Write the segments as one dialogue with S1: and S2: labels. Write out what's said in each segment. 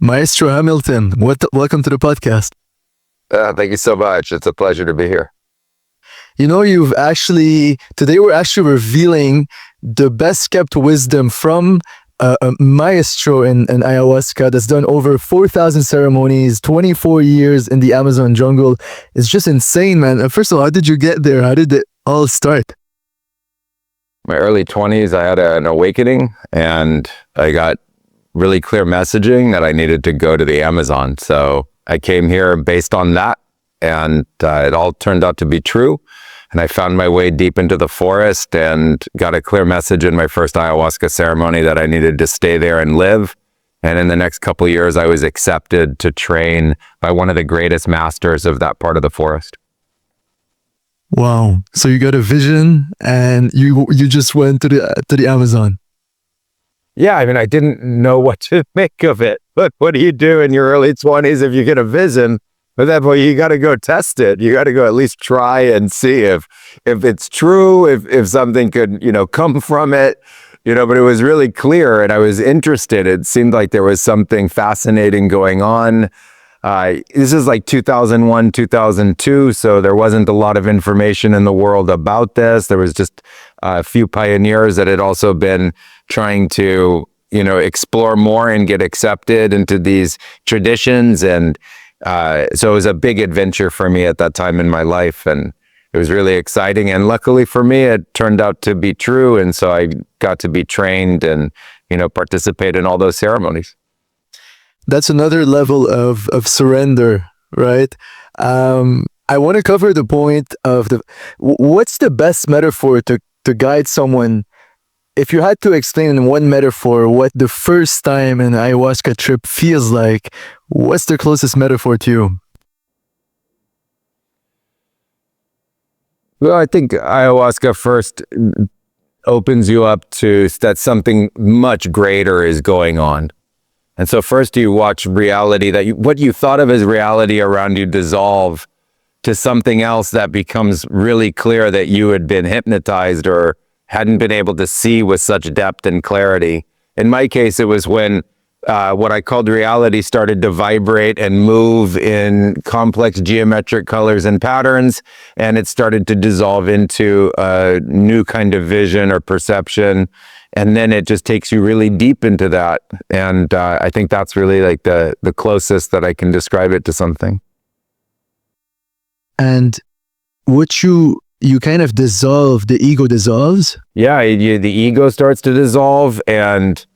S1: Maestro Hamilton, welcome to the podcast.
S2: Thank you so much. It's a pleasure to be here.
S1: Today we're actually revealing the best kept wisdom from a maestro in ayahuasca that's done over 4,000 ceremonies, 24 years in the Amazon jungle. It's just insane, man. First of all, how did you get there? How did it all start?
S2: My early 20s, I had an awakening and I got really clear messaging that I needed to go to the Amazon. So I came here based on that, and it all turned out to be true. And I found my way deep into the forest and got a clear message in my first ayahuasca ceremony that I needed to stay there and live. And in the next couple of years, I was accepted to train by one of the greatest masters of that part of the forest.
S1: Wow. So you got a vision and you just went to the Amazon.
S2: Yeah, I mean, I didn't know what to make of it. But what do you do in your early 20s if you get a vision? But that point, you got to go test it. You got to go at least try and see if it's true, if something could, come from it, but it was really clear and I was interested. It seemed like there was something fascinating going on. This is like 2001, 2002, so there wasn't a lot of information in the world about this. There was just a few pioneers that had also been trying to, explore more and get accepted into these traditions. And so it was a big adventure for me at that time in my life. And it was really exciting. And luckily for me, it turned out to be true. And so I got to be trained and, participate in all those ceremonies.
S1: That's another level of surrender, right? I want to cover the point of what's the best metaphor to guide someone. If you had to explain in one metaphor what the first time an ayahuasca trip feels like, what's the closest metaphor to you?
S2: Well, I think ayahuasca first opens you up to that something much greater is going on. And so first you watch reality, what you thought of as reality around you dissolve to something else that becomes really clear that you had been hypnotized or hadn't been able to see with such depth and clarity. In my case, it was when what I called reality started to vibrate and move in complex geometric colors and patterns, and it started to dissolve into a new kind of vision or perception. And then it just takes you really deep into that. And I think that's really like the closest that I can describe it to something.
S1: And what you kind of dissolve, the ego dissolves?
S2: Yeah, the ego starts to dissolve, and,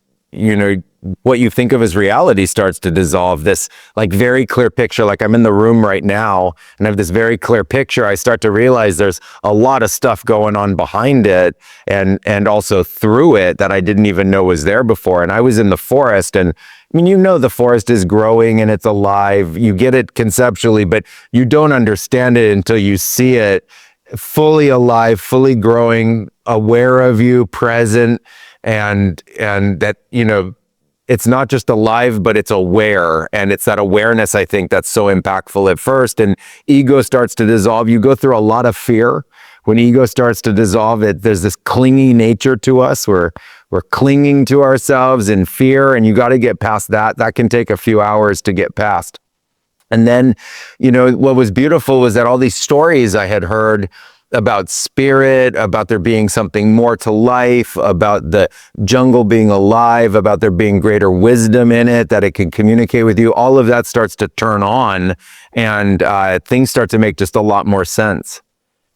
S2: what you think of as reality starts to dissolve. This like very clear picture, like I'm in the room right now and I have this very clear picture. I start to realize there's a lot of stuff going on behind it and also through it that I didn't even know was there before. And I was in the forest, and I mean, the forest is growing and it's alive. You get it conceptually, but you don't understand it until you see it fully alive, fully growing, aware of you, present, and that, it's not just alive, but it's aware. And it's that awareness, I think, that's so impactful at first. And ego starts to dissolve. You go through a lot of fear. When ego starts to dissolve, there's this clingy nature to us. We're clinging to ourselves in fear, and you got to get past that. That can take a few hours to get past. And then, what was beautiful was that all these stories I had heard about spirit, about there being something more to life, about the jungle being alive, about there being greater wisdom in it, that it can communicate with you, all of that starts to turn on, and things start to make just a lot more sense.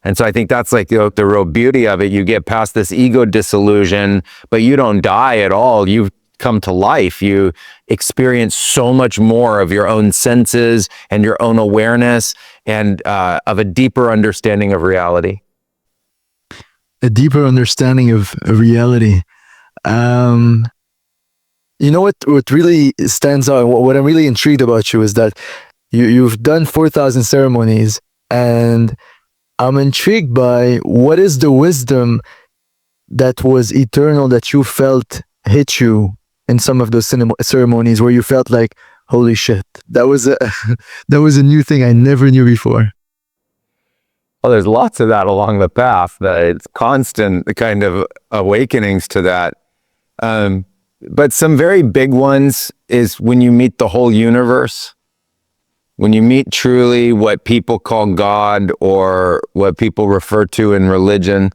S2: And so I think that's like the real beauty of it. You get past this ego disillusion, but you don't die at all. You come to life. You experience so much more of your own senses and your own awareness and of a deeper understanding of reality.
S1: A deeper understanding of reality. What really stands out, what I'm really intrigued about you is that you've done 4,000 ceremonies, and I'm intrigued by what is the wisdom that was eternal that you felt hit you in some of those ceremonies where you felt like, holy shit, that was a new thing I never knew before.
S2: Well, there's lots of that along the path. That it's constant kind of awakenings to that. but some very big ones is when you meet the whole universe, when you meet truly what people call God or what people refer to in religion,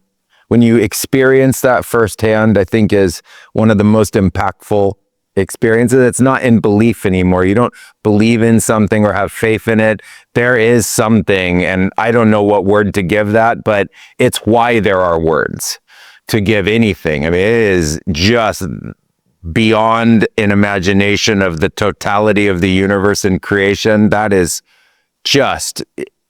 S2: when you experience that firsthand, I think is one of the most impactful experiences. It's not in belief anymore. You don't believe in something or have faith in it. There is something, and I don't know what word to give that, but it's why there are words to give anything. I mean, it is just beyond an imagination of the totality of the universe and creation. That is just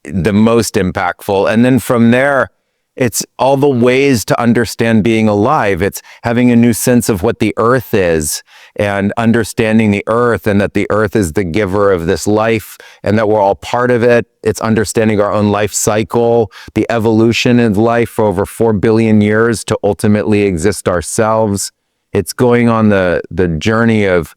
S2: the most impactful. And then from there, it's all the ways to understand being alive. It's having a new sense of what the earth is and understanding the earth, and that the earth is the giver of this life and that we're all part of it. It's understanding our own life cycle, the evolution of life for over 4 billion years to ultimately exist ourselves. It's going on the journey of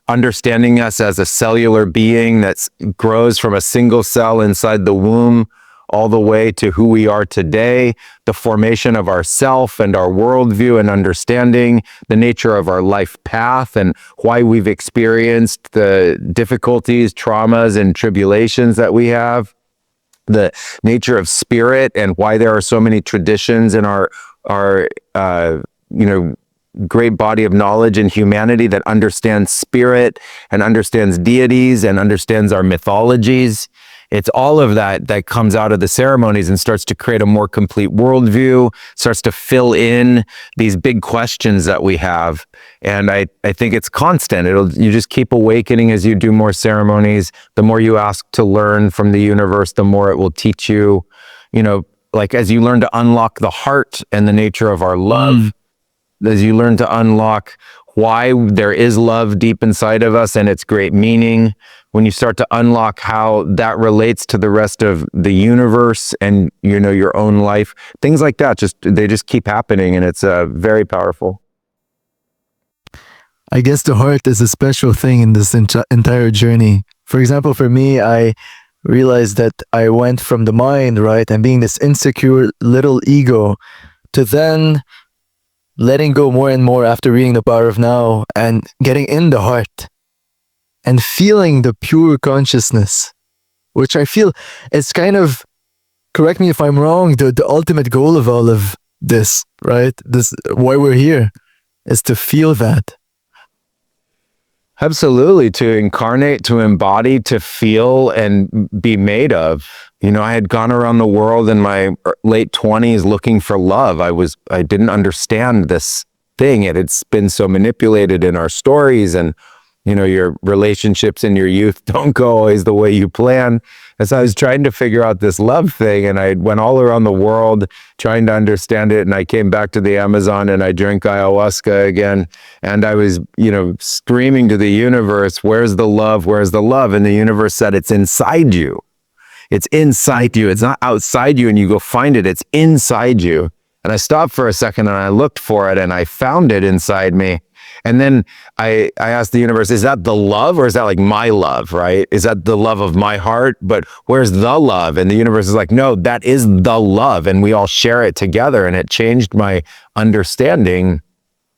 S2: understanding us as a cellular being that grows from a single cell inside the womb all the way to who we are today, the formation of our self and our worldview and understanding the nature of our life path and why we've experienced the difficulties, traumas, and tribulations that we have, the nature of spirit and why there are so many traditions in our great body of knowledge in humanity that understands spirit and understands deities and understands our mythologies. It's all of that that comes out of the ceremonies and starts to create a more complete worldview, starts to fill in these big questions that we have. And I think it's constant. You just keep awakening as you do more ceremonies. The more you ask to learn from the universe, the more it will teach you, like as you learn to unlock the heart and the nature of our love, as you learn to unlock why there is love deep inside of us and its great meaning, when you start to unlock how that relates to the rest of the universe and, your own life, things like that, they just keep happening, and it's very powerful.
S1: I guess the heart is a special thing in this entire journey. For example, for me, I realized that I went from the mind, right, and being this insecure little ego, to then letting go more and more after reading The Power of Now and getting in the heart and feeling the pure consciousness, which I feel is kind of, correct me if I'm wrong, the ultimate goal of all of this, right? This, why we're here, is to feel that.
S2: Absolutely, to incarnate, to embody, to feel and be made of. I had gone around the world in my late 20s looking for love. I didn't understand this thing. It had been so manipulated in our stories, and your relationships in your youth don't go always the way you plan. And so I was trying to figure out this love thing, and I went all around the world trying to understand it. And I came back to the Amazon and I drank ayahuasca again. And I was, screaming to the universe, where's the love? Where's the love? And the universe said, it's inside you. It's inside you. It's not outside you and you go find it. It's inside you. And I stopped for a second and I looked for it and I found it inside me. And then I asked the universe, is that the love or is that like my love, right? Is that the love of my heart? But where's the love? And the universe is like, no, that is the love. And we all share it together. And it changed my understanding.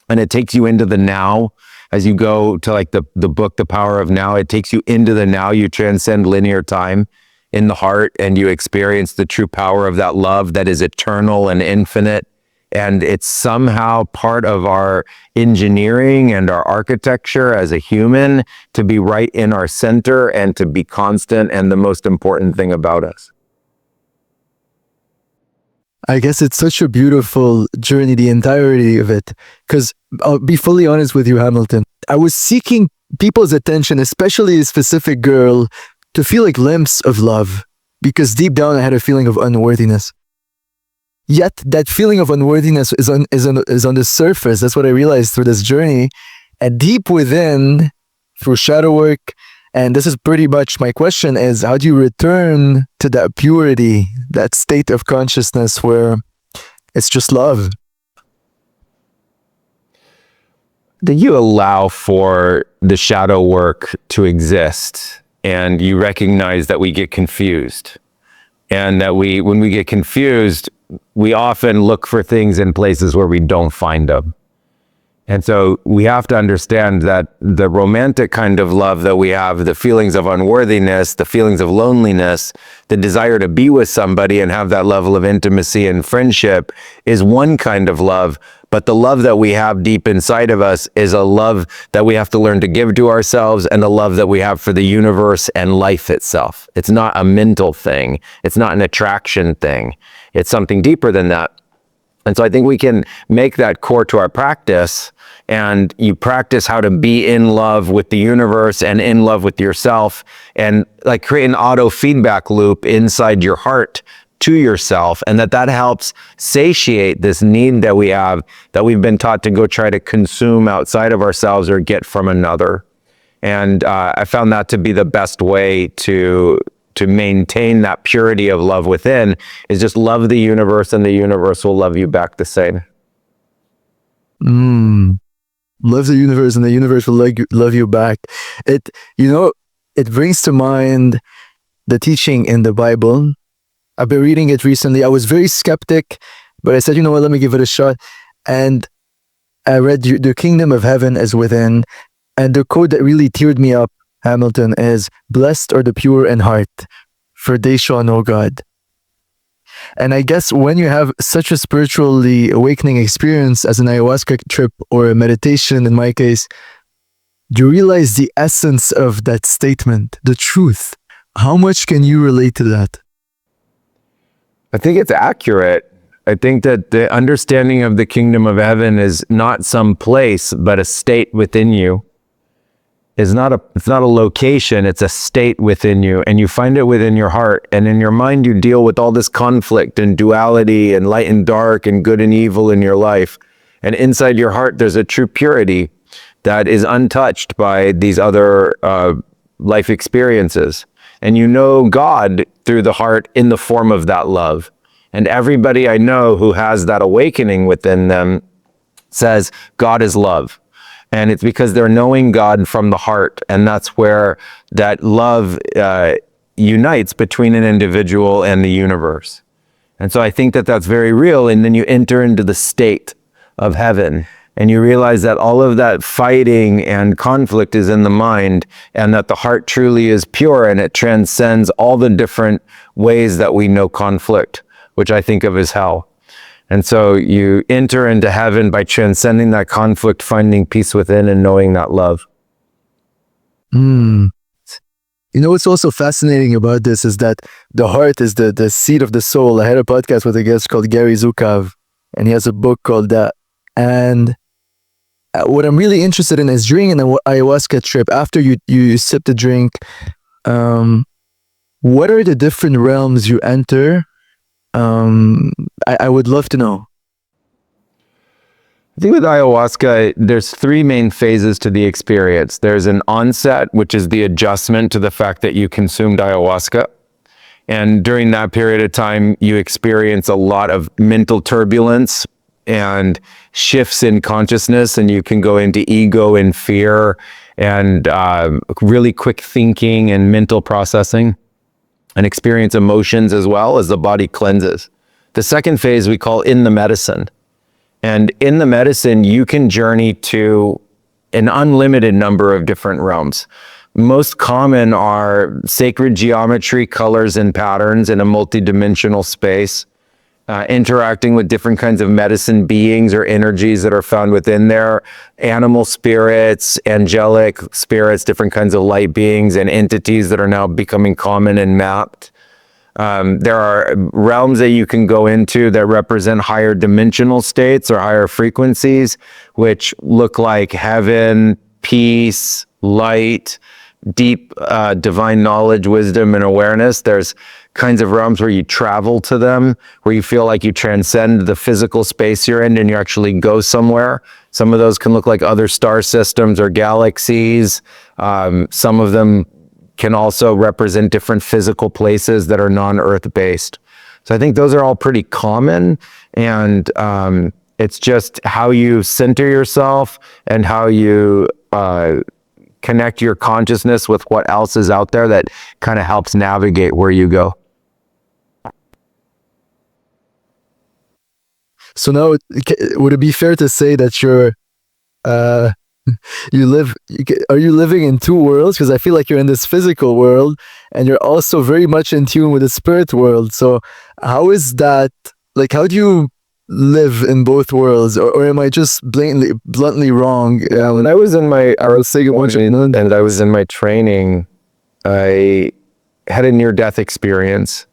S2: And it takes you into the now. As you go to like the book, The Power of Now, it takes you into the now. You transcend linear time in the heart and you experience the true power of that love that is eternal and infinite. And it's somehow part of our engineering and our architecture as a human to be right in our center and to be constant and the most important thing about us.
S1: I guess it's such a beautiful journey, the entirety of it. Because I'll be fully honest with you, Hamilton, I was seeking people's attention, especially a specific girl, to feel a glimpse of love. Because deep down I had a feeling of unworthiness. Yet that feeling of unworthiness is on the surface. That's what I realized through this journey. And deep within, through shadow work, and this is pretty much my question, is how do you return to that purity, that state of consciousness where it's just love?
S2: That you allow for the shadow work to exist, and you recognize that we get confused. And that when we get confused, we often look for things in places where we don't find them. And so we have to understand that the romantic kind of love that we have, the feelings of unworthiness, the feelings of loneliness, the desire to be with somebody and have that level of intimacy and friendship is one kind of love. But the love that we have deep inside of us is a love that we have to learn to give to ourselves, and a love that we have for the universe and life itself. It's not a mental thing. It's not an attraction thing. It's something deeper than that. And so I think we can make that core to our practice, and you practice how to be in love with the universe and in love with yourself, and like create an auto feedback loop inside your heart to yourself. And that helps satiate this need that we have, that we've been taught to go try to consume outside of ourselves or get from another. And I found that to be the best way to maintain that purity of love within, is just love the universe, and the universe will love you back the same.
S1: Love the universe, and the universe will love you back. It brings to mind the teaching in the Bible. I've been reading it recently. I was very skeptic, but I said, you know what, let me give it a shot. And I read the kingdom of heaven is within. And the quote that really teared me up, Hamilton, is, "Blessed are the pure in heart, for they shall know God." And I guess when you have such a spiritually awakening experience as an ayahuasca trip or a meditation, in my case, you realize the essence of that statement, the truth. How much can you relate to that?
S2: I think it's accurate. I think that the understanding of the kingdom of heaven is not some place, but a state within you. It's not a location, it's a state within you, and you find it within your heart. And in your mind, you deal with all this conflict and duality and light and dark and good and evil in your life. And inside your heart, there's a true purity that is untouched by these other life experiences. And you know God through the heart in the form of that love. And everybody I know who has that awakening within them says God is love. And it's because they're knowing God from the heart. And that's where that love unites between an individual and the universe. And so I think that that's very real. And then you enter into the state of heaven, and you realize that all of that fighting and conflict is in the mind, and that the heart truly is pure, and it transcends all the different ways that we know conflict, which I think of as hell. And so you enter into heaven by transcending that conflict, finding peace within, and knowing that love.
S1: What's also fascinating about this is that the heart is the seat of the soul. I had a podcast with a guest called Gary Zukav, and he has a book called that. And what I'm really interested in is during an ayahuasca trip, after you sip the drink, what are the different realms you enter? I would love to know.
S2: I think with ayahuasca, there's three main phases to the experience. There's an onset, which is the adjustment to the fact that you consumed ayahuasca. And during that period of time, you experience a lot of mental turbulence and shifts in consciousness, and you can go into ego and fear and really quick thinking and mental processing, and experience emotions as well as the body cleanses. The second phase we call in the medicine. And in the medicine, you can journey to an unlimited number of different realms. Most common are sacred geometry, colors, and patterns in a multidimensional space, interacting with different kinds of medicine beings or energies that are found within there, animal spirits, angelic spirits, different kinds of light beings and entities that are now becoming common and mapped. There are realms that you can go into that represent higher dimensional states or higher frequencies, which look like heaven, peace, light, deep divine knowledge, wisdom, and awareness. There's kinds of realms where you travel to them, where you feel like you transcend the physical space you're in and you actually go somewhere. Some of those can look like other star systems or galaxies. Some of them can also represent different physical places that are non-Earth based. So I think those are all pretty common, and it's just how you center yourself and how you connect your consciousness with what else is out there that kind of helps navigate where you go.
S1: So now, would it be fair to say that you're uh, are you living in two worlds? Because I feel like you're in this physical world and you're also very much in tune with the spirit world. So how is that, like, how do you live in both worlds, or am I just bluntly wrong?
S2: When I was in my, I was saying and I was in my training, I had a near-death experience,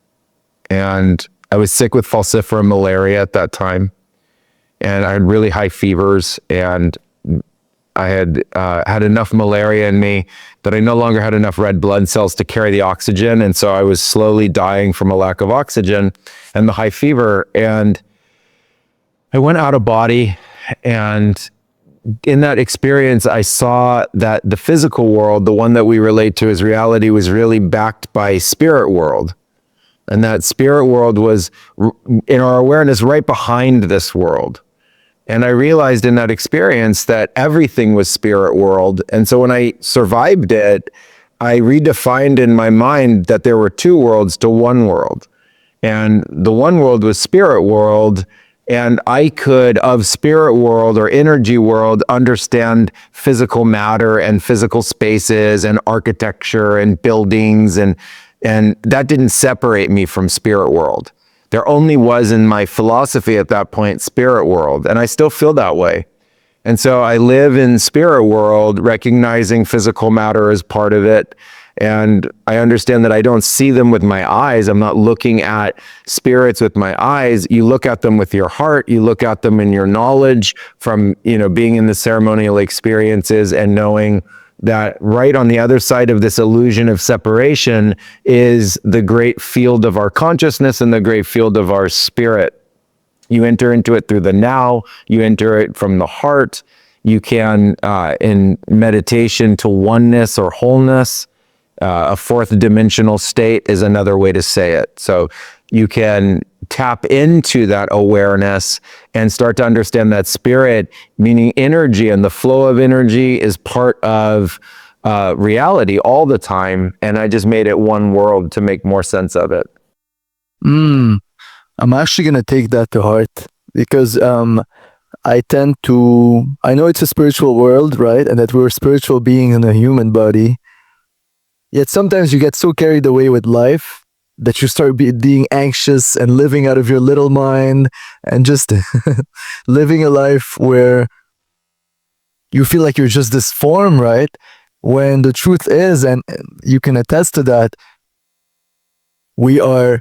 S2: and I was sick with falciparum malaria at that time, and I had really high fevers, and I had had enough malaria in me that I no longer had enough red blood cells to carry the oxygen, and so I was slowly dying from a lack of oxygen and the high fever, and I went out of body, and in that experience, I saw that the physical world, the one that we relate to as reality, was really backed by spirit world. And that spirit world was in our awareness right behind this world. And I realized in that experience that everything was spirit world. And so when I survived it, I redefined in my mind that there were two worlds to one world. And the one world was spirit world. And I could, of spirit world or energy world, understand physical matter and physical spaces and architecture and buildings. And that didn't separate me from spirit world. There only was in my philosophy at that point, spirit world. And I still feel that way. And so I live in spirit world, recognizing physical matter as part of it. And I understand that I don't see them with my eyes. I'm not looking at spirits with my eyes. You look at them with your heart. You look at them in your knowledge from, being in the ceremonial experiences and knowing that right on the other side of this illusion of separation is the great field of our consciousness and the great field of our spirit. You enter into it through the now. You enter it from the heart. You can, in meditation, to oneness or wholeness. A fourth dimensional state is another way to say it. So you can tap into that awareness and start to understand that spirit, meaning energy, and the flow of energy is part of reality all the time. And I just made it one world to make more sense of it.
S1: I'm actually going to take that to heart because I know it's a spiritual world, right? And that we're spiritual beings in a human body. Yet sometimes you get so carried away with life that you start being anxious and living out of your little mind and just living a life where you feel like you're just this form, right? When the truth is, and you can attest to that, we are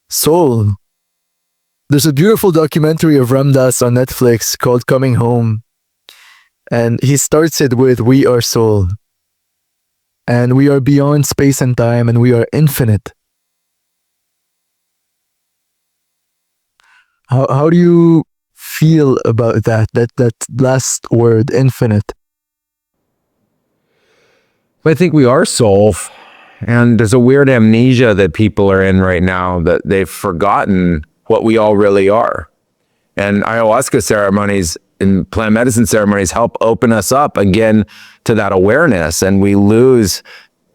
S1: soul. There's a beautiful documentary of Ram Dass on Netflix called Coming Home. And he starts it with, we are soul. And we are beyond space and time, and we are infinite. How do you feel about that last word, infinite?
S2: I think we are soul. And there's a weird amnesia that people are in right now that they've forgotten what we all really are. And ayahuasca ceremonies and plant medicine ceremonies help open us up again to that awareness, and we lose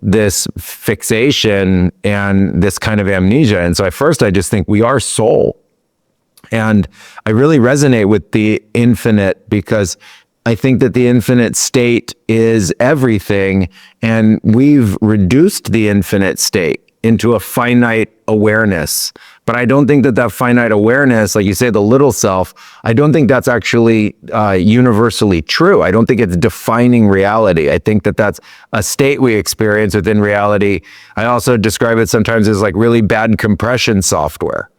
S2: this fixation and this kind of amnesia. And so at first I just think we are soul. And I really resonate with the infinite because I think that the infinite state is everything, and we've reduced the infinite state into a finite awareness. But I don't think that finite awareness, like you say, the little self, I don't think that's actually universally true. I don't think it's defining reality. I think that that's a state we experience within reality. I also describe it sometimes as like really bad compression software.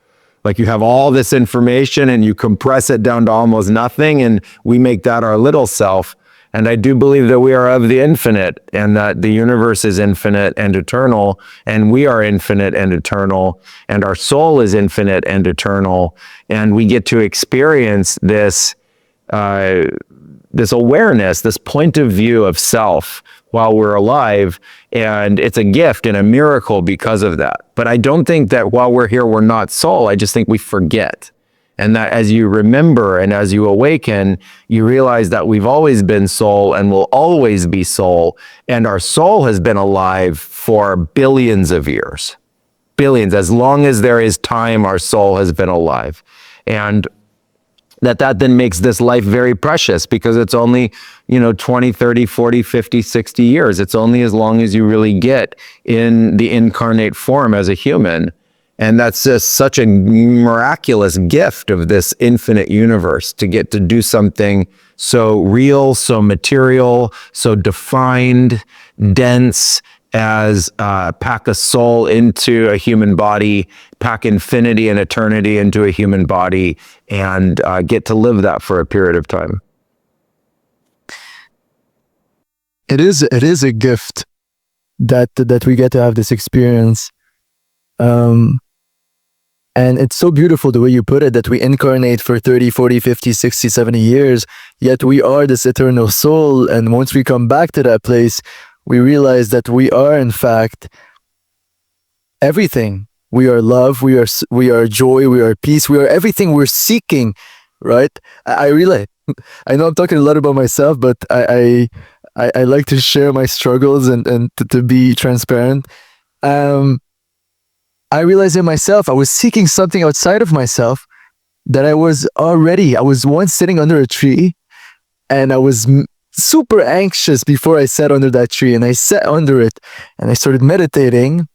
S2: Like you have all this information and you compress it down to almost nothing, and we make that our little self. And I do believe that we are of the infinite, and that the universe is infinite and eternal, and we are infinite and eternal, and our soul is infinite and eternal. And we get to experience this awareness, this point of view of self while we're alive. And it's a gift and a miracle because of that. But I don't think that while we're here, we're not soul. I just think we forget. And that as you remember and as you awaken, you realize that we've always been soul and will always be soul. And our soul has been alive for billions of years. Billions. As long as there is time, our soul has been alive. And that then makes this life very precious, because it's only, 20, 30, 40, 50, 60 years. It's only as long as you really get in the incarnate form as a human. And that's just such a miraculous gift of this infinite universe, to get to do something so real, so material, so defined, dense, as pack a soul into a human body, pack infinity and eternity into a human body, and get to live that for a period of time.
S1: It is a gift that we get to have this experience. And it's so beautiful the way you put it, that we incarnate for 30, 40, 50, 60, 70 years, yet we are this eternal soul. And once we come back to that place, we realize that we are, in fact, everything. We are love, we are joy, we are peace, we are everything we're seeking, right? I really, I know I'm talking a lot about myself, but I like to share my struggles and to be transparent. I realized in myself, I was seeking something outside of myself that I was once sitting under a tree, and I was super anxious before I sat under that tree, and I sat under it and I started meditating,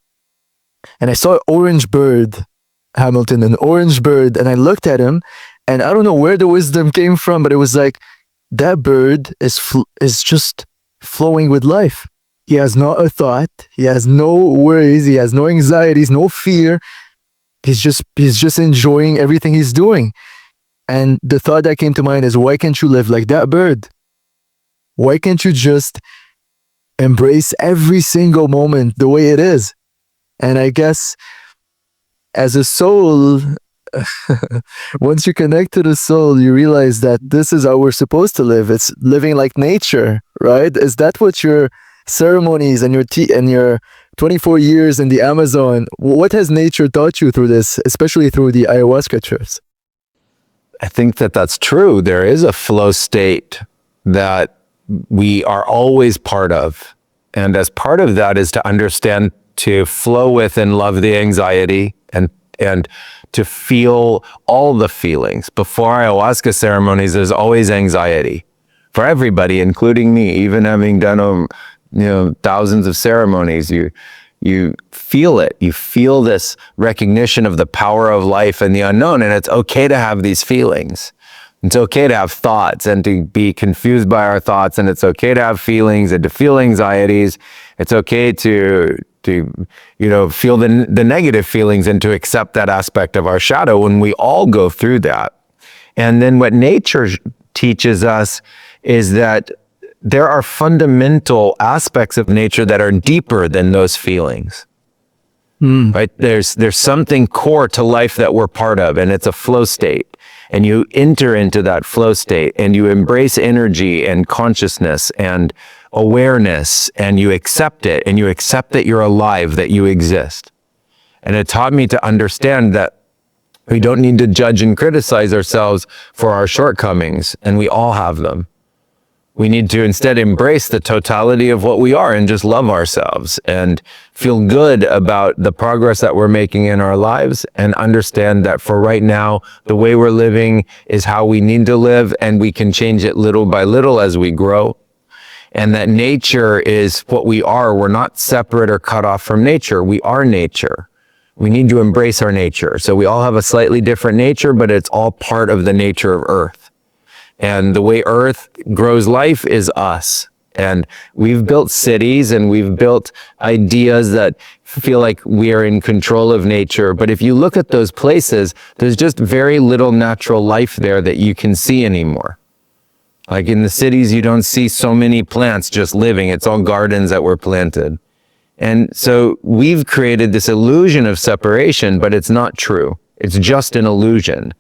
S1: and I saw an orange bird, Hamilton, an orange bird, and I looked at him, and I don't know where the wisdom came from, but it was like, that bird is just flowing with life. He has not a thought, he has no worries, he has no anxieties, no fear. He's just enjoying everything he's doing. And the thought that came to mind is, why can't you live like that bird? Why can't you just embrace every single moment the way it is? And I guess as a soul, once you connect to the soul, you realize that this is how we're supposed to live. It's living like nature, right? Is that what your ceremonies and your 24 years in the Amazon, what has nature taught you through this, especially through the ayahuasca trips?
S2: I think that's true. There is a flow state that we are always part of. And as part of that is to understand, to flow with and love the anxiety, and to feel all the feelings. Before ayahuasca ceremonies, there's always anxiety for everybody, including me. Even having done thousands of ceremonies, you feel it. You feel this recognition of the power of life and the unknown, and it's okay to have these feelings. It's okay to have thoughts and to be confused by our thoughts, and it's okay to have feelings and to feel anxieties. It's okay to feel the negative feelings and to accept that aspect of our shadow, when we all go through that. And then what nature teaches us is that there are fundamental aspects of nature that are deeper than those feelings. Right? There's something core to life that we're part of, and it's a flow state. And you enter into that flow state, and you embrace energy and consciousness and awareness, and you accept it, and you accept that you're alive, that you exist. And it taught me to understand that we don't need to judge and criticize ourselves for our shortcomings, and we all have them. We need to instead embrace the totality of what we are and just love ourselves and feel good about the progress that we're making in our lives, and understand that for right now, the way we're living is how we need to live, and we can change it little by little as we grow. And that nature is what we are. We're not separate or cut off from nature. We are nature. We need to embrace our nature. So we all have a slightly different nature, but it's all part of the nature of Earth. And the way Earth grows life is us. And we've built cities and we've built ideas that feel like we are in control of nature. But if you look at those places, there's just very little natural life there that you can see anymore. Like in the cities, you don't see so many plants just living. It's all gardens that were planted. And so we've created this illusion of separation, but it's not true. It's just an illusion.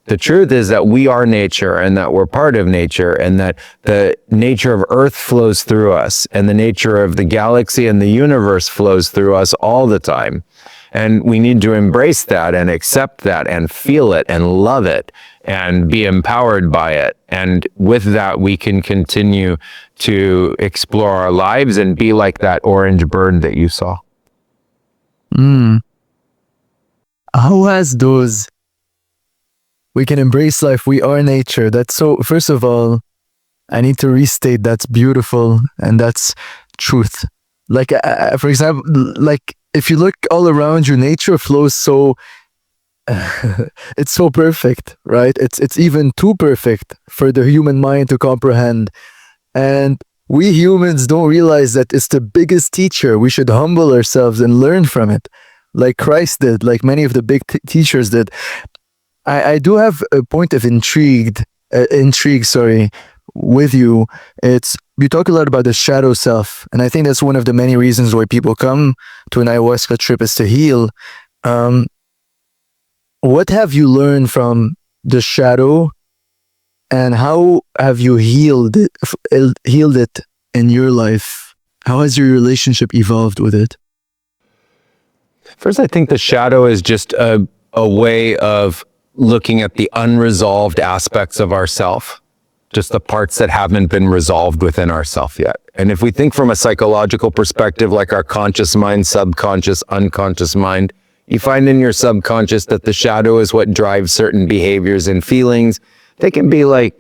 S2: The truth is that we are nature, and that we're part of nature, and that the nature of Earth flows through us, and the nature of the galaxy and the universe flows through us all the time. And we need to embrace that and accept that and feel it and love it and be empowered by it. And with that, we can continue to explore our lives and be like that orange bird that you saw.
S1: How has those We can embrace life. We are nature. That's so, first of all, I need to restate that's beautiful and that's truth. Like, for example, like if you look all around you, nature flows so, it's so perfect, right? It's even too perfect for the human mind to comprehend. And we humans don't realize that it's the biggest teacher. We should humble ourselves and learn from it, like Christ did, like many of the big teachers did. I do have a point of intrigue, sorry, with you. It's, you talk a lot about the shadow self, and I think that's one of the many reasons why people come to an ayahuasca trip is to heal. What have you learned from the shadow, and how have you healed it in your life? How has your relationship evolved with it?
S2: First, I think the shadow is just a way of looking at the unresolved aspects of ourself, just the parts that haven't been resolved within ourself yet. And if we think from a psychological perspective, like our conscious mind, subconscious, unconscious mind, you find in your subconscious that the shadow is what drives certain behaviors and feelings. They can be like,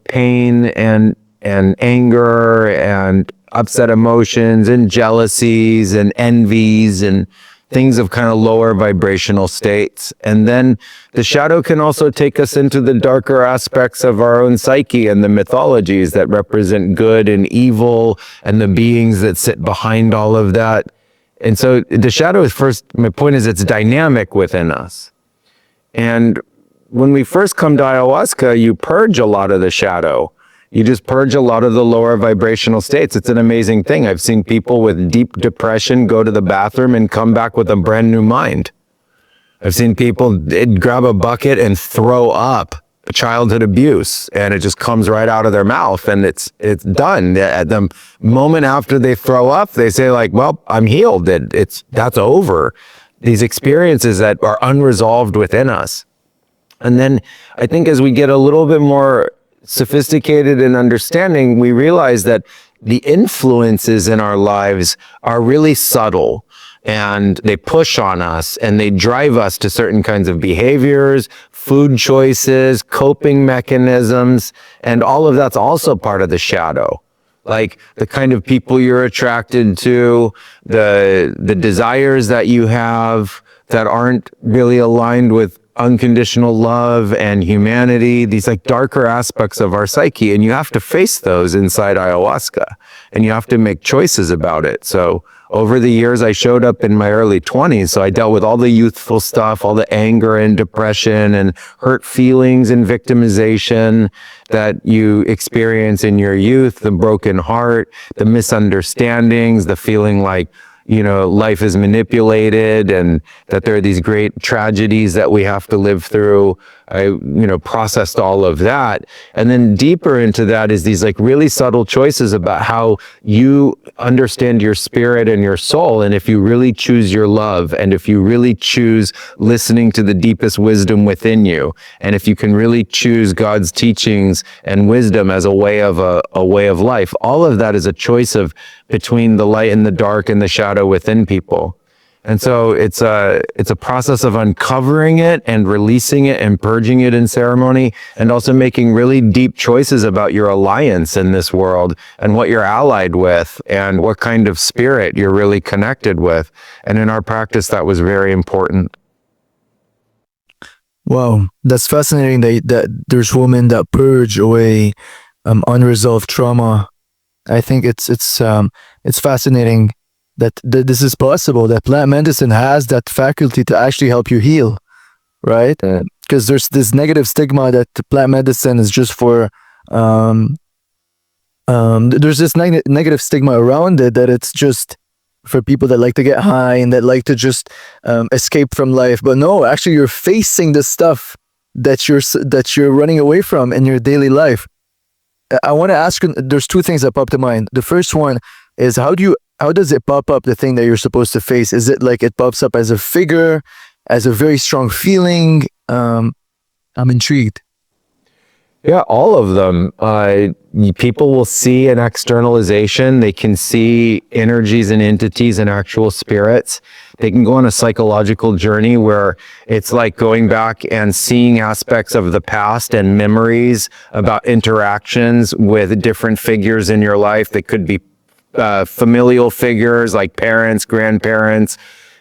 S2: pain and anger and upset emotions and jealousies and envies and things of kind of lower vibrational states. And then the shadow can also take us into the darker aspects of our own psyche and the mythologies that represent good and evil and the beings that sit behind all of that. And so the shadow is, first, my point is, it's dynamic within us. And when we first come to ayahuasca, you purge a lot of the shadow. You just purge a lot of the lower vibrational states. It's an amazing thing. I've seen people with deep depression go to the bathroom and come back with a brand new mind. I've seen people grab a bucket and throw up childhood abuse, and it just comes right out of their mouth, and it's done. At the moment after they throw up, they say like, well, I'm healed. That's over. These experiences that are unresolved within us. And then I think as we get a little bit more sophisticated in understanding, we realize that the influences in our lives are really subtle, and they push on us and they drive us to certain kinds of behaviors, food choices, coping mechanisms, and all of that's also part of the shadow. Like the kind of people you're attracted to, the desires that you have that aren't really aligned with unconditional love and humanity, these like darker aspects of our psyche. And you have to face those inside ayahuasca, and you have to make choices about it. So over the years, I showed up in my early 20s. So I dealt with all the youthful stuff, all the anger and depression and hurt feelings and victimization that you experience in your youth, the broken heart, the misunderstandings, the feeling like, life is manipulated and that there are these great tragedies that we have to live through. I, processed all of that. And then deeper into that is these like really subtle choices about how you understand your spirit and your soul. And if you really choose your love, and if you really choose listening to the deepest wisdom within you, and if you can really choose God's teachings and wisdom as a way of life, all of that is a choice of between the light and the dark and the shadow within people. And so it's a process of uncovering it and releasing it and purging it in ceremony, and also making really deep choices about your alliance in this world and what you're allied with and what kind of spirit you're really connected with. And in our practice, that was very important.
S1: Wow, that's fascinating that there's women that purge away unresolved trauma. I think it's fascinating that this is possible, that plant medicine has that faculty to actually help you heal, right? Because there's this negative stigma that plant medicine is just for there's this negative stigma around it, that it's just for people that like to get high and that like to just escape from life. But no, actually you're facing the stuff that you're running away from in your daily life. I want to ask you, there's two things that pop to mind. The first one is, how does it pop up, the thing that you're supposed to face? Is it like it pops up as a figure, as a very strong feeling? I'm intrigued.
S2: Yeah, all of them. People will see an externalization. They can see energies and entities and actual spirits. They can go on a psychological journey where it's like going back and seeing aspects of the past and memories about interactions with different figures in your life. They could be familial figures like parents, grandparents.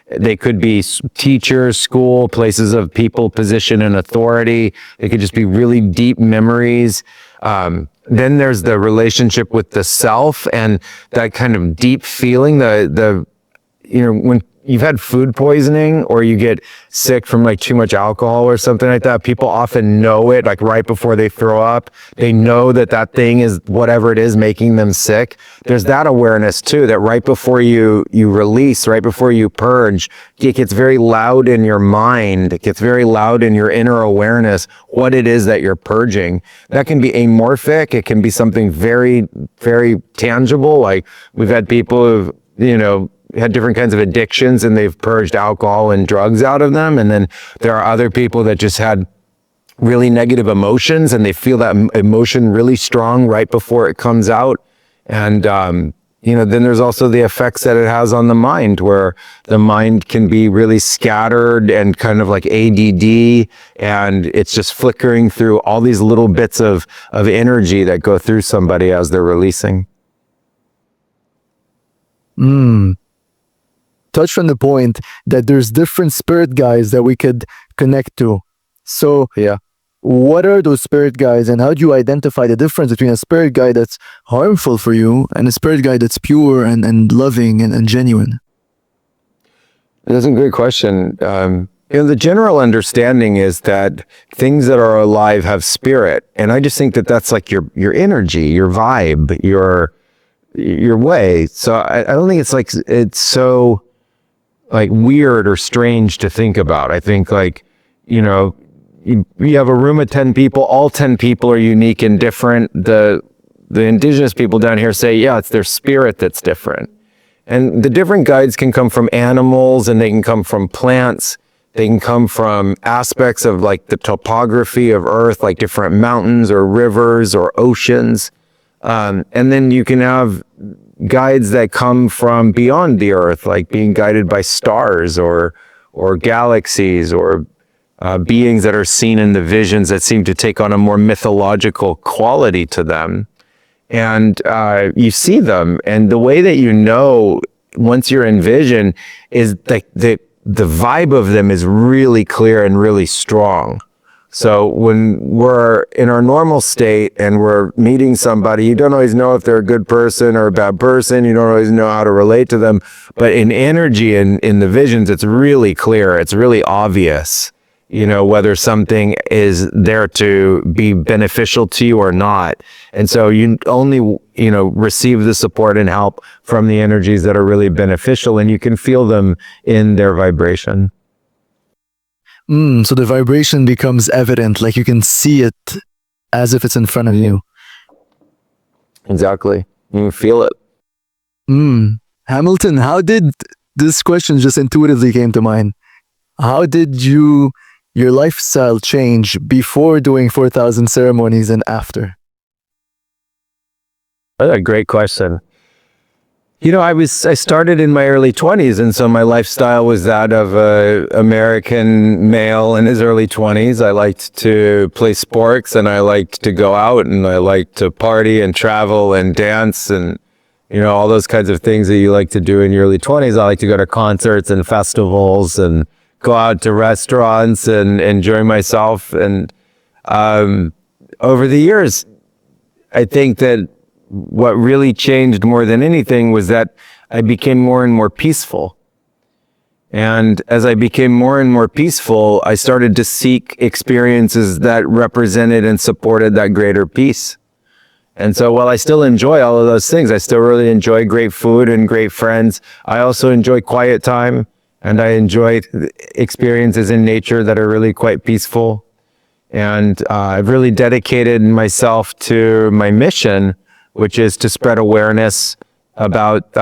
S2: They could be teachers, school, places of people, position, and authority. They could just be really deep memories. Then there's the relationship with the self and that kind of deep feeling, when you've had food poisoning or you get sick from like too much alcohol or something like that, people often know it like right before they throw up. They know that that thing is whatever it is making them sick. There's that awareness too, that right before you release, right before you purge, it gets very loud in your mind. It gets very loud in your inner awareness, what it is that you're purging. That can be amorphic. It can be something very, very tangible. Like we've had people who've, had different kinds of addictions and they've purged alcohol and drugs out of them. And then there are other people that just had really negative emotions and they feel that emotion really strong right before it comes out. And, then there's also the effects that it has on the mind, where the mind can be really scattered and kind of like ADD, and it's just flickering through all these little bits of energy that go through somebody as they're releasing.
S1: Touched on the point that there's different spirit guides that we could connect to. So
S2: Yeah.
S1: what are those spirit guides and how do you identify the difference between a spirit guide that's harmful for you and a spirit guide that's pure and loving and genuine?
S2: That's a great question. The general understanding is that things that are alive have spirit. And I just think that that's like your energy, your vibe, your way. So I don't think it's so like weird or strange to think about. I think you have a room of 10 people, all 10 people are unique and different. The indigenous people down here say, yeah, it's their spirit that's different. And the different guides can come from animals and they can come from plants. They can come from aspects of like the topography of Earth, like different mountains or rivers or oceans. And then you can have guides that come from beyond the Earth, like being guided by stars or galaxies or beings that are seen in the visions that seem to take on a more mythological quality to them. And you see them, and the way that you know once you're in vision is like the vibe of them is really clear and really strong. So when we're in our normal state and we're meeting somebody, you don't always know if they're a good person or a bad person. You don't always know how to relate to them. But in energy and in the visions, it's really clear. It's really obvious, whether something is there to be beneficial to you or not. And so you only, receive the support and help from the energies that are really beneficial, and you can feel them in their vibration.
S1: So the vibration becomes evident, like you can see it as if it's in front of you.
S2: Exactly. You can feel it.
S1: Hamilton, how did this question just intuitively came to mind? How did your lifestyle change before doing 4,000 ceremonies and after?
S2: That's a great question. I started in my early 20s, and so my lifestyle was that of a American male in his early 20s. I liked to play sports, and I liked to go out, and I liked to party and travel and dance and, all those kinds of things that you like to do in your early 20s. I like to go to concerts and festivals and go out to restaurants and enjoy myself. And over the years, I think that what really changed more than anything was that I became more and more peaceful. And as I became more and more peaceful, I started to seek experiences that represented and supported that greater peace. And so while I still enjoy all of those things, I still really enjoy great food and great friends. I also enjoy quiet time, and I enjoy experiences in nature that are really quite peaceful. And I've really dedicated myself to my mission, which is to spread awareness about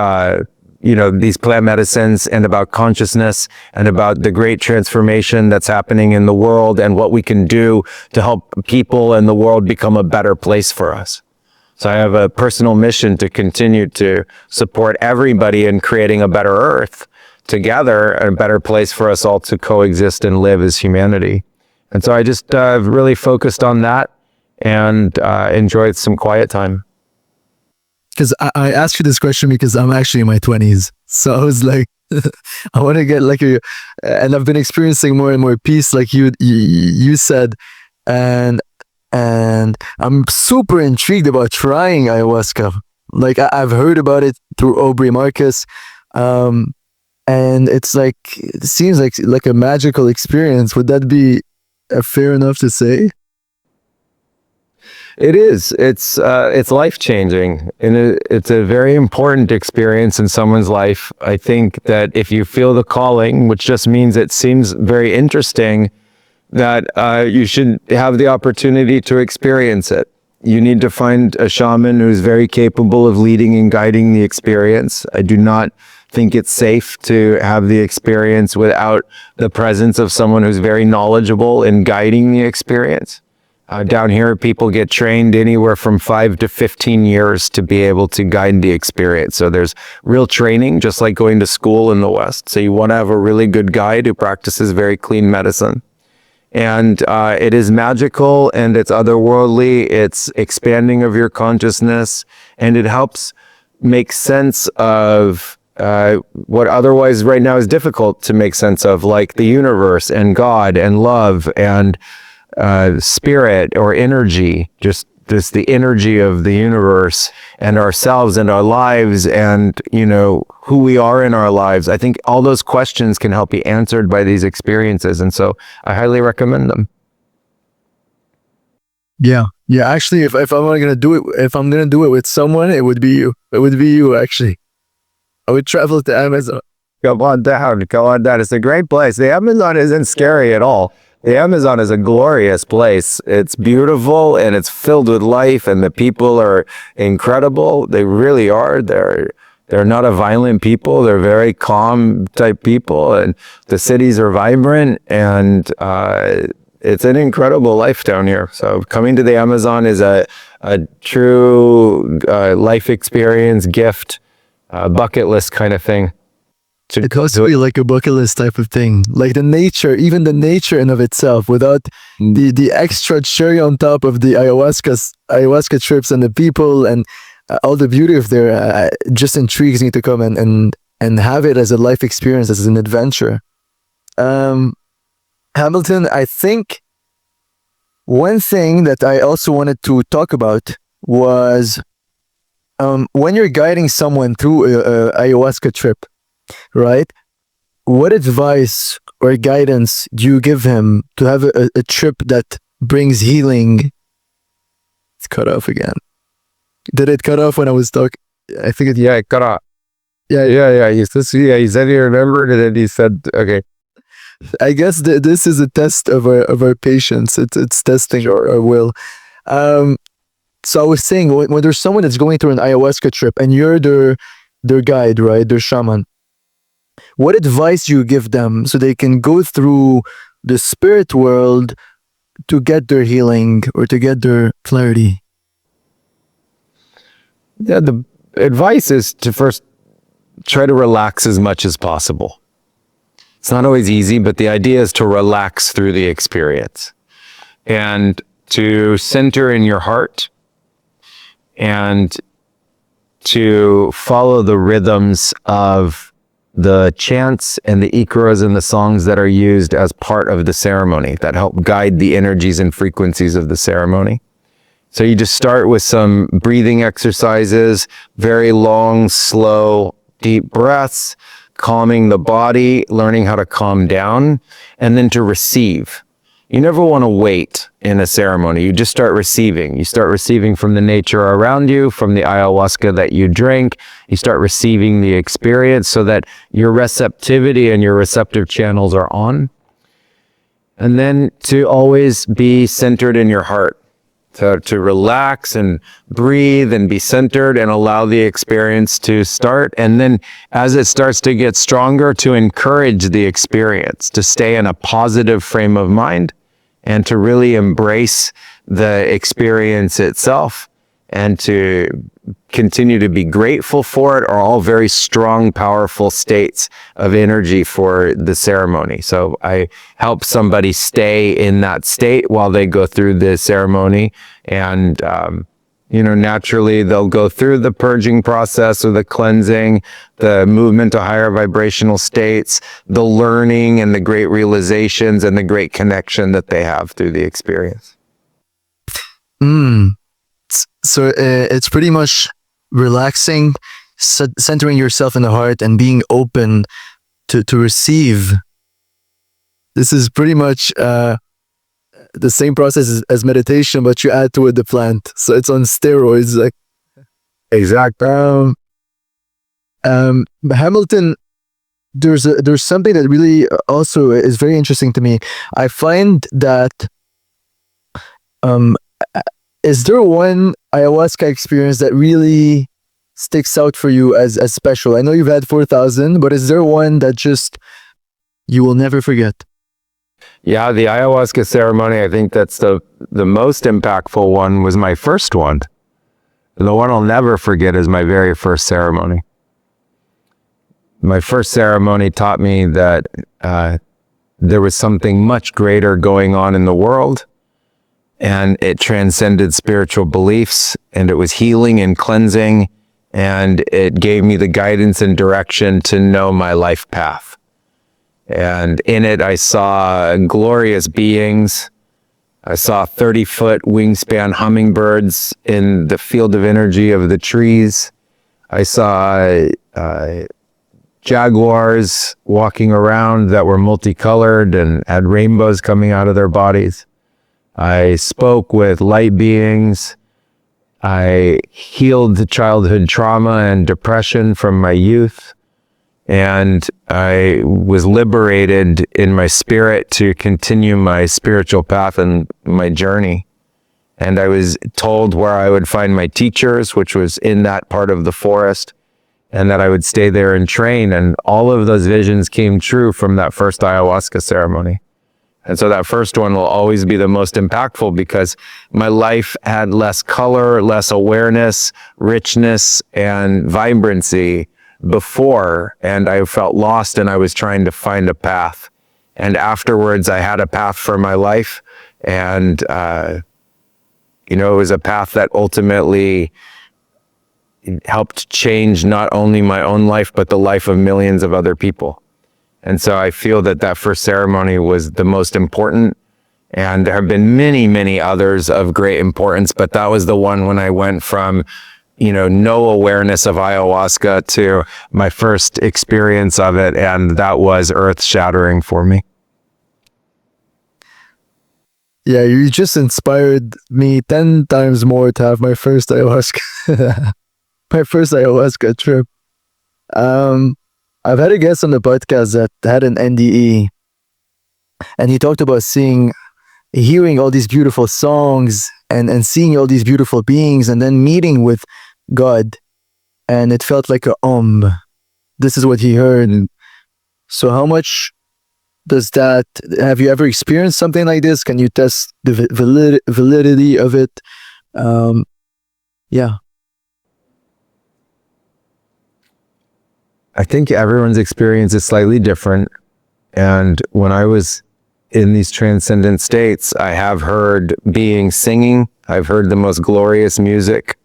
S2: these plant medicines and about consciousness and about the great transformation that's happening in the world and what we can do to help people and the world become a better place for us. So I have a personal mission to continue to support everybody in creating a better earth together, a better place for us all to coexist and live as humanity. And so I just really focused on that and enjoyed some quiet time.
S1: Because I asked you this question because I'm actually in my 20s. So I was like, I want to get like and I've been experiencing more and more peace, like you said, and I'm super intrigued about trying ayahuasca. Like I've heard about it through Aubrey Marcus, and it's like, it seems like a magical experience. Would that be fair enough to say?
S2: It is. It's life-changing, and it's a very important experience in someone's life. I think that if you feel the calling, which just means it seems very interesting, that you should have the opportunity to experience it. You need to find a shaman who's very capable of leading and guiding the experience. I do not think it's safe to have the experience without the presence of someone who's very knowledgeable in guiding the experience. Down here, people get trained anywhere from 5 to 15 years to be able to guide the experience. So there's real training, just like going to school in the West. So you want to have a really good guide who practices very clean medicine. And it is magical, and it's otherworldly. It's expanding of your consciousness, and it helps make sense of what otherwise right now is difficult to make sense of, like the universe and God and love and spirit or energy, just the energy of the universe and ourselves and our lives and, who we are in our lives. I think all those questions can help be answered by these experiences. And so I highly recommend them. Yeah.
S1: Yeah. Actually, if I'm going to do it, if I'm going to do it with someone, it would be you. It would be you, actually. I would travel to Amazon.
S2: Come on down. It's a great place. The Amazon isn't scary at all. The Amazon is a glorious place. It's beautiful and it's filled with life, and the people are incredible. They really are. They're not a violent people. They're very calm type people, and the cities are vibrant, and it's an incredible life down here. So coming to the Amazon is a true life experience, gift, bucket list kind of thing.
S1: It has to be like a bucket list type of thing, like the nature, even the nature in of itself, without the extra cherry on top of the ayahuasca trips and the people and all the beauty of there. Just intrigues me to come and have it as a life experience, as an adventure. Hamilton, I think one thing that I also wanted to talk about was when you're guiding someone through a ayahuasca trip, right? What advice or guidance do you give him to have a trip that brings healing? It's cut off again. Did it cut off when I was talking? I think
S2: it cut off. Yeah. He said he remembered it, and he said, okay.
S1: I guess this is a test of our patience. It's testing our will. So I was saying, when there's someone that's going through an ayahuasca trip and you're their guide, right? Their shaman. What advice do you give them so they can go through the spirit world to get their healing or to get their clarity?
S2: Yeah, the advice is to first try to relax as much as possible. It's not always easy, but the idea is to relax through the experience and to center in your heart and to follow the rhythms of the chants and the ikras and the songs that are used as part of the ceremony that help guide the energies and frequencies of the ceremony. So you just start with some breathing exercises, very long, slow, deep breaths, calming the body, learning how to calm down, and then to receive. You never want to wait in a ceremony. You just start receiving. You start receiving from the nature around you, from the ayahuasca that you drink. You start receiving the experience so that your receptivity and your receptive channels are on. And then to always be centered in your heart. to relax and breathe and be centered and allow the experience to start. And then as it starts to get stronger, to encourage the experience, to stay in a positive frame of mind and to really embrace the experience itself and to continue to be grateful for it, are all very strong, powerful states of energy for the ceremony. So I help somebody stay in that state while they go through the ceremony. And, naturally they'll go through the purging process or the cleansing, the movement to higher vibrational states, the learning and the great realizations and the great connection that they have through the experience.
S1: So it's pretty much relaxing, centering yourself in the heart and being open to receive. This is pretty much the same process as meditation, but you add to it the plant. So it's on steroids. Like,
S2: exactly.
S1: Hamilton, there's something that really also is very interesting to me. I find that is there one ayahuasca experience that really sticks out for you as special? I know you've had 4,000, but is there one that just you will never forget?
S2: Yeah, the ayahuasca ceremony, I think that's the most impactful one, was my first one. The one I'll never forget is my very first ceremony. My first ceremony taught me that there was something much greater going on in the world, and it transcended spiritual beliefs, and it was healing and cleansing, and it gave me the guidance and direction to know my life path. And in it, I saw glorious beings. I saw 30-foot wingspan hummingbirds in the field of energy of the trees. I saw jaguars walking around that were multicolored and had rainbows coming out of their bodies. I spoke with light beings. I healed childhood trauma and depression from my youth. And I was liberated in my spirit to continue my spiritual path and my journey. And I was told where I would find my teachers, which was in that part of the forest, and that I would stay there and train. And all of those visions came true from that first ayahuasca ceremony. And so that first one will always be the most impactful because my life had less color, less awareness, richness, and vibrancy before, and I felt lost and I was trying to find a path. And afterwards, I had a path for my life, and it was a path that ultimately helped change not only my own life, but the life of millions of other people. And so I feel that first ceremony was the most important, and there have been many, many others of great importance, but that was the one when I went from no awareness of ayahuasca to my first experience of it, and that was earth-shattering for me.
S1: Yeah, you just inspired me 10 times more to have my first ayahuasca. My first ayahuasca trip. I've had a guest on the podcast that had an NDE, and he talked about hearing all these beautiful songs and seeing all these beautiful beings, and then meeting with God, and it felt like this is what he heard. So how much does that, have you ever experienced something like this? Can you test the validity of it? Yeah.
S2: I think everyone's experience is slightly different. And when I was in these transcendent states, I have heard beings singing. I've heard the most glorious music.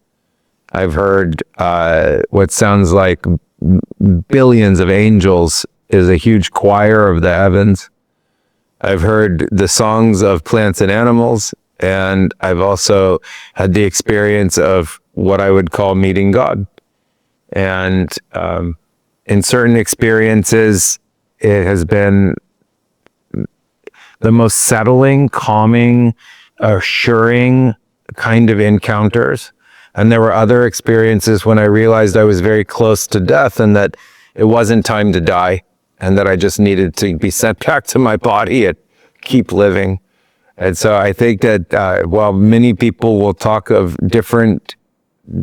S2: I've heard what sounds like billions of angels is a huge choir of the heavens. I've heard the songs of plants and animals. And I've also had the experience of what I would call meeting God. And in certain experiences, it has been the most settling, calming, assuring kind of encounters. And there were other experiences when I realized I was very close to death and that it wasn't time to die and that I just needed to be sent back to my body and keep living. And so I think that while many people will talk of different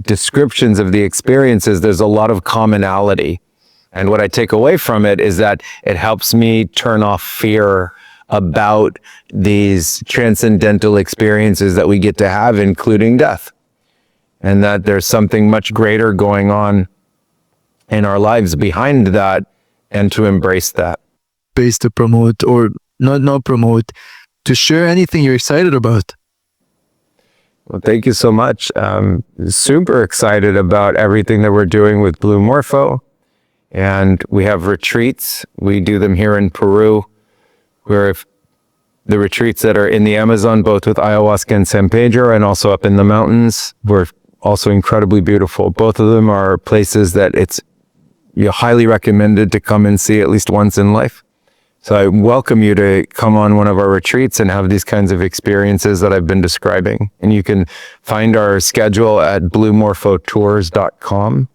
S2: descriptions of the experiences, there's a lot of commonality. And what I take away from it is that it helps me turn off fear about these transcendental experiences that we get to have, including death. And that there's something much greater going on in our lives behind that, and to embrace that.
S1: Space to promote, or not promote, to share anything you're excited about.
S2: Well, thank you so much. Super excited about everything that we're doing with Blue Morpho. And we have retreats. We do them here in Peru, where if the retreats that are in the Amazon, both with ayahuasca and San Pedro, and also up in the mountains, were also incredibly beautiful. Both of them are places that it's highly recommended to come and see at least once in life. So I welcome you to come on one of our retreats and have these kinds of experiences that I've been describing. And you can find our schedule at bluemorphotours.com.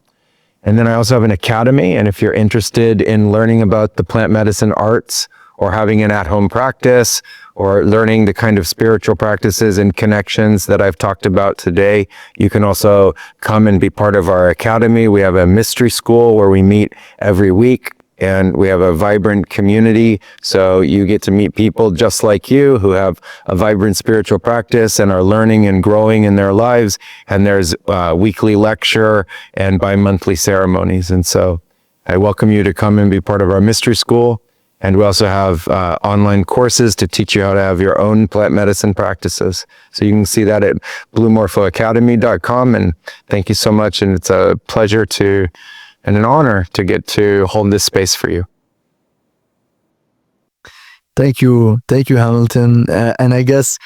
S2: And then I also have an academy. And if you're interested in learning about the plant medicine arts, or having an at-home practice, or learning the kind of spiritual practices and connections that I've talked about today, you can also come and be part of our academy. We have a mystery school where we meet every week, and we have a vibrant community. So you get to meet people just like you who have a vibrant spiritual practice and are learning and growing in their lives. And there's weekly lecture and bi-monthly ceremonies. And so I welcome you to come and be part of our mystery school. And we also have online courses to teach you how to have your own plant medicine practices. So you can see that at bluemorphoacademy.com. And thank you so much. And it's a pleasure and an honor to get to hold this space for you.
S1: Thank you, Hamilton. And I guess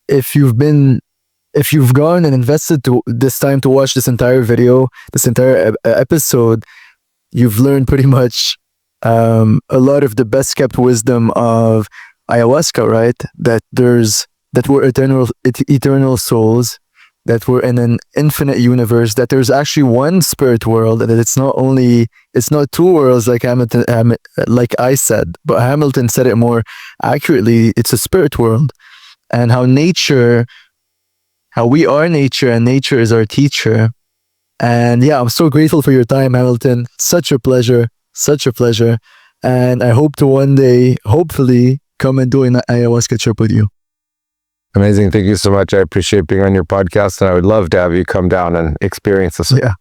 S1: if you've gone and invested this time to watch this entire video, this entire episode, you've learned pretty much a lot of the best kept wisdom of ayahuasca, right? That we're eternal souls, that we're in an infinite universe, that there's actually one spirit world, and that it's not two worlds like like I said, but Hamilton said it more accurately. It's a spirit world, and how we are nature, and nature is our teacher. And yeah, I'm so grateful for your time, Hamilton. Such a pleasure. And I hope to one day, hopefully, come and do an ayahuasca trip with you.
S2: Amazing. Thank you so much. I appreciate being on your podcast, and I would love to have you come down and experience this.
S1: Yeah.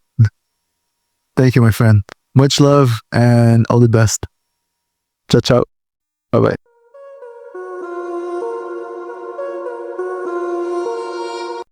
S1: Thank you, my friend. Much love and all the best. Ciao, ciao. Bye-bye.